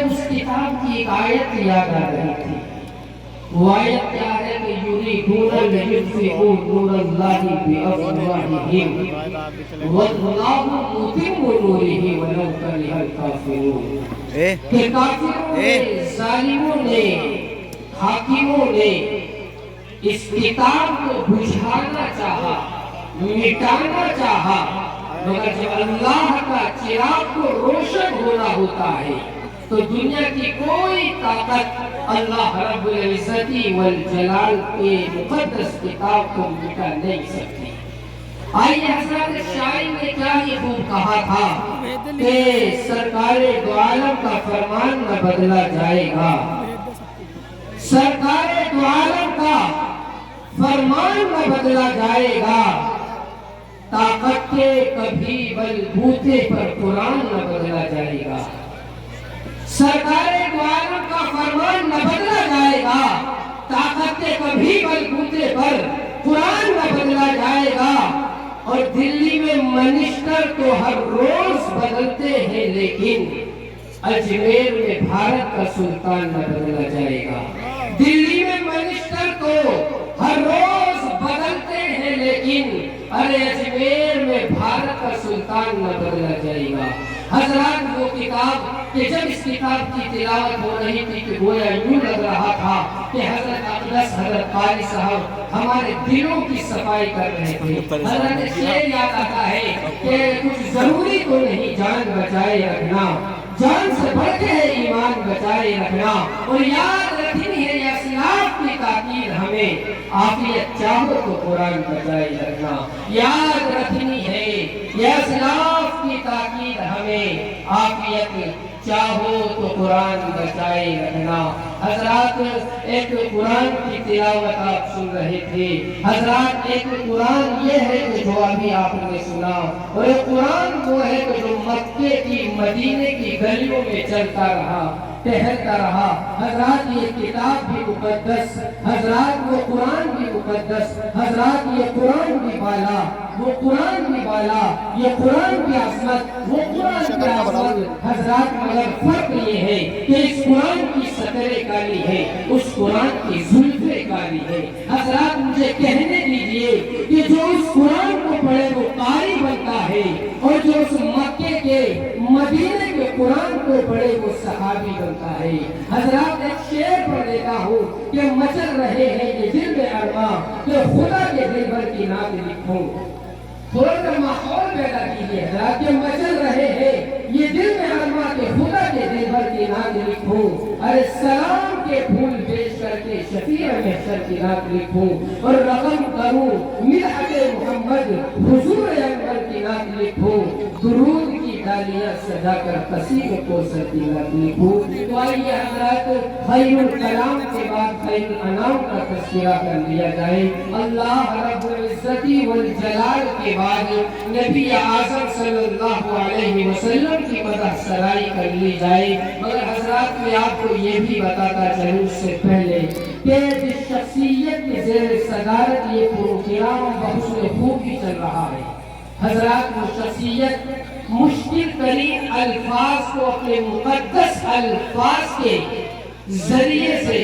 اس کتاب کی ایک آیت یاد آ رہی تھی. وہ آیت کیا ہے کہ یریدون لیطفئوا نور اللہ بافواہہم واللہ متم نورہ ولو کرہ الکافرون. کہ کافروں نے، ظالموں نے، حاکموں نے اس کتاب کو بجھانا چاہا، مٹانا چاہا، مگر جب اللہ کا چراغ کو روشن ہونا ہوتا ہے تو دنیا کی کوئی طاقت اللہ رب العزت والجلال کے مقدس کتاب کو مٹا نہیں سکتی. آئیے حضرت شاعر نے کیا یہ خوب کہا تھا کہ سرکار دو عالم کا فرمان نہ بدلا جائے گا. سرکار دو عالم کا فرمان نہ بدلا جائے گا. طاقت کے کبھی بلبوتے پر قرآن نہ بدلا جائے گا. سرکار دو عالم کا فرمان نہ بدلا جائے گا. طاقت کے کبھی بلبوتے پر قرآن نہ بدلا جائے گا. اور دلی میں منسٹر تو ہر روز بدلتے ہیں لیکن اجمیر میں بھارت کا سلطان نہ بدلا جائے گا. دلی میں منسٹر تو ہر روز بدلتے ہیں لیکن ارے اجمیر میں بھارت کا سلطان نہ بدلا جائے گا. حضرات وہ کتاب کہ جب اس کتاب کی تلاوت ہو رہی تھی کہ گویا یوں لگ رہا تھا کہ حضرت اقدس حضرت قاری صاحب ہمارے دلوں کی صفائی کر رہے تھے. حضرت شعر یاد آتا ہے کہ کچھ ضروری تو نہیں جان بچائے رکھنا، جان سے بڑھ کے ہے ایمان بچائے رکھنا. اور یاد رکھنی ہے یا اسلاف کی تاکید ہمیں عافیت چاہو تو قرآن بچائے رکھنا. یاد رکھنی ہے یا اسلاف کی تاکید ہمیں عافیت چاہو تو قرآن بچائے رکھنا. حضرات ایک قرآن کی تلاوت آپ سن رہے تھے. حضرات ایک قرآن یہ ہے کہ جو ابھی آپ نے سنا، اور ایک قرآن وہ ہے کہ جو مکے کی مدینے کی گلیوں میں چلتا رہا، ٹہلتا رہا. حضرات یہ کتاب بھی مقدس، حضرات وہ قرآن بھی مقدس، حضرات یہ قرآن بھی بالا، وہ قرآن بھی بالا، یہ قرآن کی عظمت، وہ قرآن کی عظمت. حضرات مگر فرق یہ ہے کہ اس قرآن کی سطریں کالی ہے، اس قرآن کی زلفیں کالی ہے. حضرات مجھے کہنے دیجئے کہ جو اس قرآن کو پڑھے وہ قاری بنتا ہے، اور جو اس مکے کے مدینے کے قرآن کو پڑھے وہ صحابی بنتا ہے. حضرات ایک شعر پڑھ دیتا ہوں کہ مچل رہے ہیں یہ دل میں ارماں کہ خدا کے دل بھر کی نعت لکھوں. تھوڑا سا ماحول پیدا کیجیے حضرات کہ مچل رہے ہیں یہ دل میں ارماں کہ خدا کے دل بھر کی نعت لکھوں. ارے سلام کے پھول بیچ کر کے شفیع محشر کی نعت لکھوں، اور رقم کروں مدحت محمد حضور انور کی نعت لکھوں. درود کی ڈالیاں سجا کر قصیدے کو کی نعت لکھوں. تو آئیے حضرات خیر الکلام کے بعد خیر الانام کا تذکرہ کر لیا جائے. اللہ رب العزت والجلال کے بعد نبی اعظم صلی اللہ علیہ وسلم کی مدح سرائی کر لی جائے. مگر حضرات میں آپ کو یہ بھی بتاتا چلوں اس سے پہلے کہ جس شخصیت کی زیر صدارت یہ پروگرام بحسن خوبی چل رہا ہے، حضرات وہ شخصیت مشکل ترین الفاظ کو اپنے مقدس الفاظ کے ذریعے سے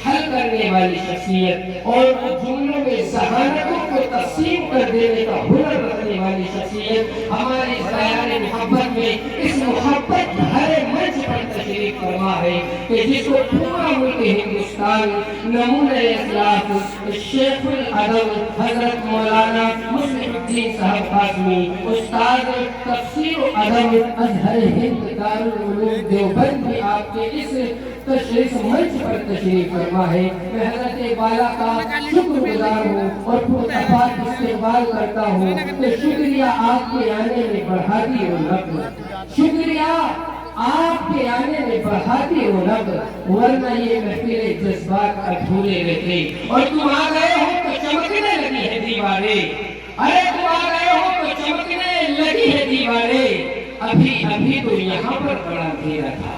حل کرنے والی شخصیت، اور جملوں میں ذہانتوں کو تقسیم کر دینے کا ہنر رکھنے والی شخصیت ہماری اس بیان محبت میں اس محبت بھرے منچ پر تشریف فرما ہے کہ جس کو پورا ملک ہندوستان نمونہ اخلاق شیخ الادب حضرت مولانا مصلح الدین صاحب قاسمی استاد تفسیر و ادب ازہر ہند دارالعلوم دیوبند بھی آپ کے اس تشریف منچ پر تشریف فرما ہے. میں حضرت بالا کا شکر گزار ہوں اور پرتپاک استقبال کرتا ہوں کہ شکریہ آپ کے آنے میں بڑھاتی ہو لب، شکریہ آپ کے آنے میں بڑھاتی ہو لب، ورنہ یہ محفل جذبات ادھورے رہتے. اور تم آ گئے ہو تو چمکنے لگی ہے دیواریں، ارے تم آ گئے ہو تو چمکنے لگی ہے دیواریں. ابھی تو یہاں پر بڑا اندھیرا تھا.